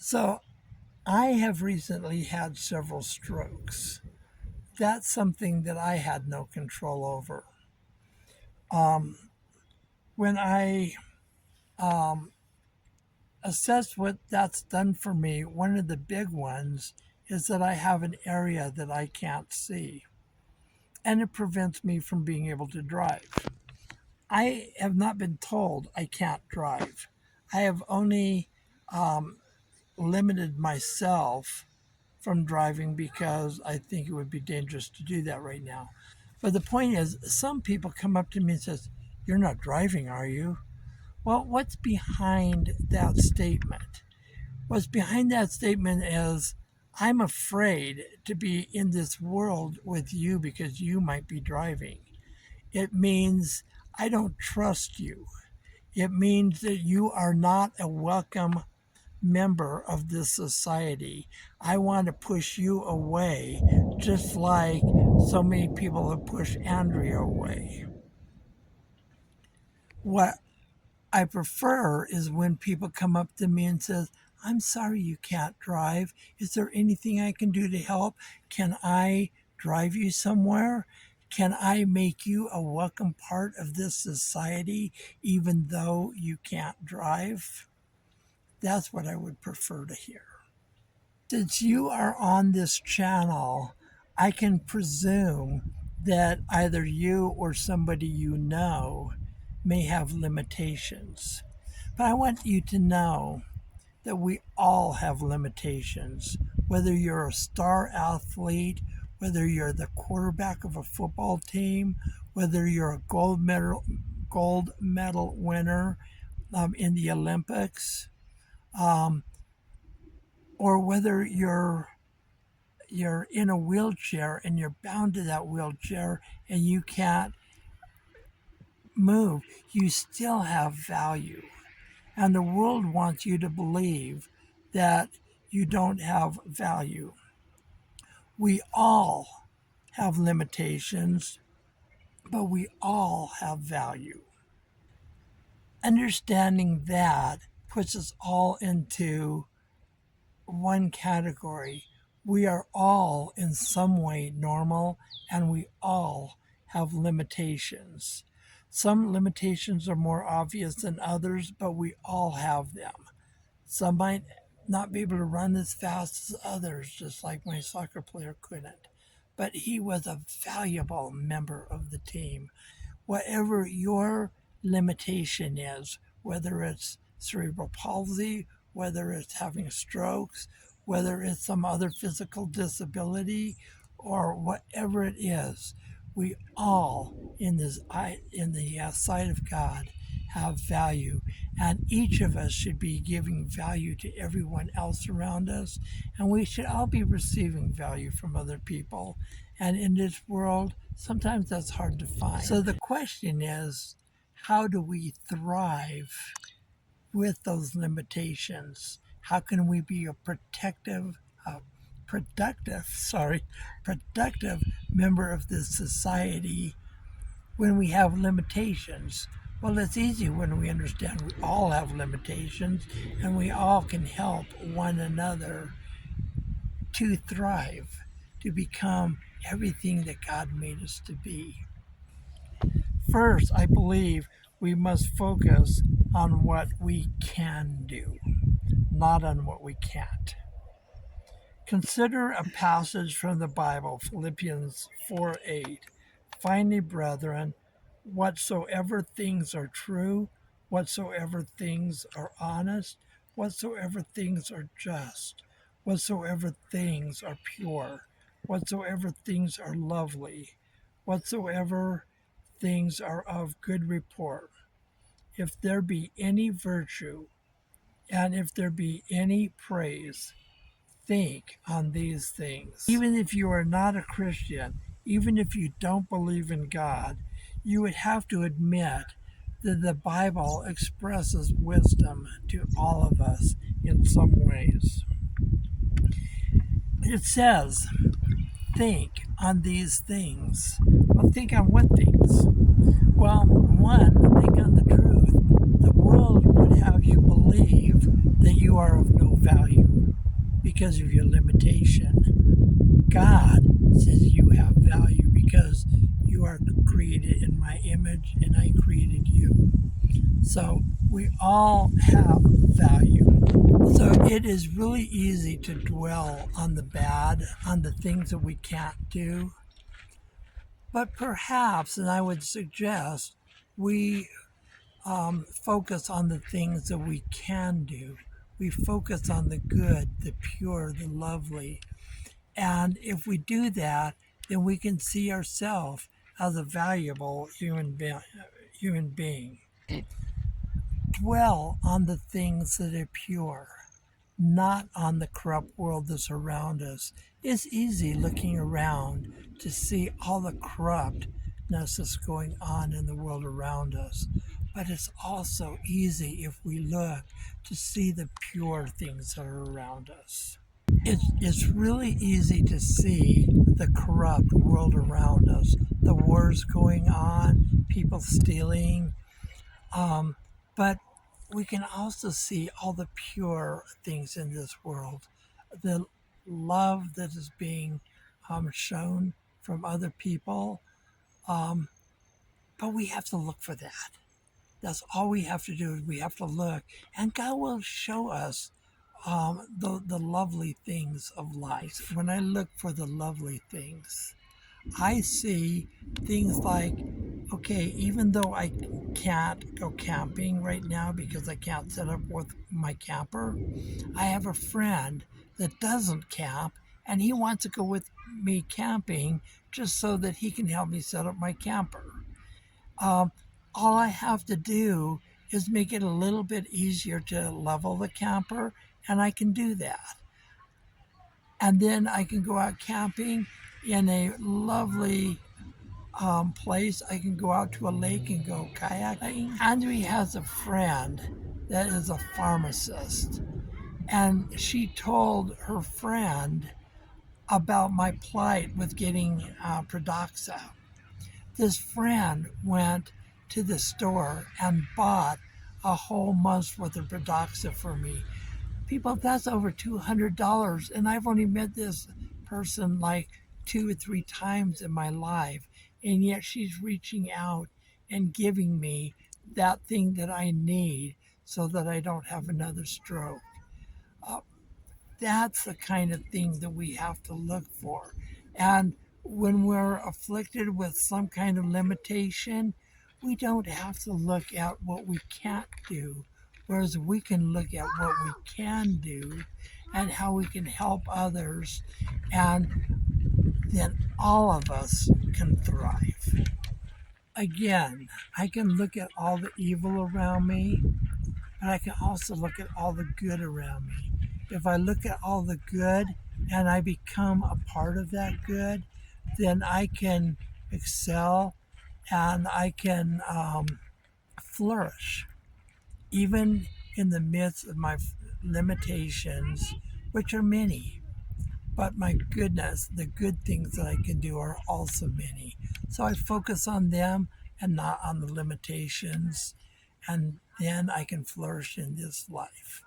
So I have recently had several strokes. That's something that I had no control over. When I assess what that's done for me, one of the big ones is that I have an area that I can't see, and it prevents me from being able to drive. I have not been told I can't drive. I have only limited myself from driving because I think it would be dangerous to do that right now. But the point is, some people come up to me and says, "You're not driving, are you?" Well, what's behind that statement? What's behind that statement is I'm afraid to be in this world with you because you might be driving. It means I don't trust you. It means that you are not a welcome member of this society. I want to push you away, just like so many people have pushed Andrea away. What I prefer is when people come up to me and says, "I'm sorry you can't drive. Is there anything I can do to help? Can I drive you somewhere? Can I make you a welcome part of this society even though you can't drive?" That's what I would prefer to hear. Since you are on this channel, I can presume that either you or somebody you know may have limitations. But I want you to know that we all have limitations. Whether you're a star athlete, whether you're the quarterback of a football team, whether you're a gold medal winner in the Olympics, um, or whether you're in a wheelchair and you're bound to that wheelchair and you can't move, you still have value. And the world wants you to believe that you don't have value. We all have limitations, but we all have value. Understanding that puts us all into one category. We are all in some way normal, and we all have limitations. Some limitations are more obvious than others, but we all have them. Some might not be able to run as fast as others, just like my soccer player couldn't. But he was a valuable member of the team. Whatever your limitation is, whether it's cerebral palsy, whether it's having strokes, whether it's some other physical disability, or whatever it is, we all in the sight of God have value, and each of us should be giving value to everyone else around us, and we should all be receiving value from other people. And in this world, sometimes that's hard to find. So the question is, how do we thrive with those limitations? How can we be a productive member of this society when we have limitations? Well, it's easy when we understand we all have limitations and we all can help one another to thrive, to become everything that God made us to be. First, I believe we must focus on what we can do, not on what we can't. Consider a passage from the Bible, Philippians 4:8. Finally, brethren, whatsoever things are true, whatsoever things are honest, whatsoever things are just, whatsoever things are pure, whatsoever things are lovely, whatsoever things are of good report, if there be any virtue, and if there be any praise, think on these things. Even if you are not a Christian, even if you don't believe in God, you would have to admit that the Bible expresses wisdom to all of us in some ways. It says, think on these things. Well, think on what things? Well, one, think on the truth. The world would have you believe that you are of no value. because of your limitation. God says you have value because you are created in my image and I created you. So we all have value. So it is really easy to dwell on the bad, on the things that we can't do. But perhaps, and I would suggest, we focus on the things that we can do. We focus on the good, the pure, the lovely. And if we do that, then we can see ourselves as a valuable human being. Dwell on the things that are pure, not on the corrupt world that's around us. It's easy looking around to see all the corruptness that's going on in the world around us. But it's also easy if we look to see the pure things that are around us. It's really easy to see the corrupt world around us, the wars going on, people stealing, but we can also see all the pure things in this world, the love that is being shown from other people. But we have to look for that. That's all we have to do is we have to look, and God will show us the lovely things of life. When I look for the lovely things, I see things like, okay, even though I can't go camping right now because I can't set up with my camper, I have a friend that doesn't camp and he wants to go with me camping just so that he can help me set up my camper. Um, all I have to do is make it a little bit easier to level the camper, and I can do that. And then I can go out camping in a lovely place. I can go out to a lake and go kayaking. Andre has a friend that is a pharmacist, and she told her friend about my plight with getting Pradaxa. This friend went to the store and bought a whole month's worth of Pradaxa for me. People, that's over $200, and I've only met this person like 2 or 3 times in my life, and yet she's reaching out and giving me that thing that I need so that I don't have another stroke. Uh, that's the kind of thing that we have to look for. And when we're afflicted with some kind of limitation, we don't have to look at what we can't do, whereas we can look at what we can do and how we can help others, and then all of us can thrive. Again, I can look at all the evil around me, but I can also look at all the good around me. If I look at all the good and I become a part of that good, then I can excel and I can flourish, even in the midst of my limitations, which are many. But my goodness, the good things that I can do are also many. So I focus on them and not on the limitations, and then I can flourish in this life.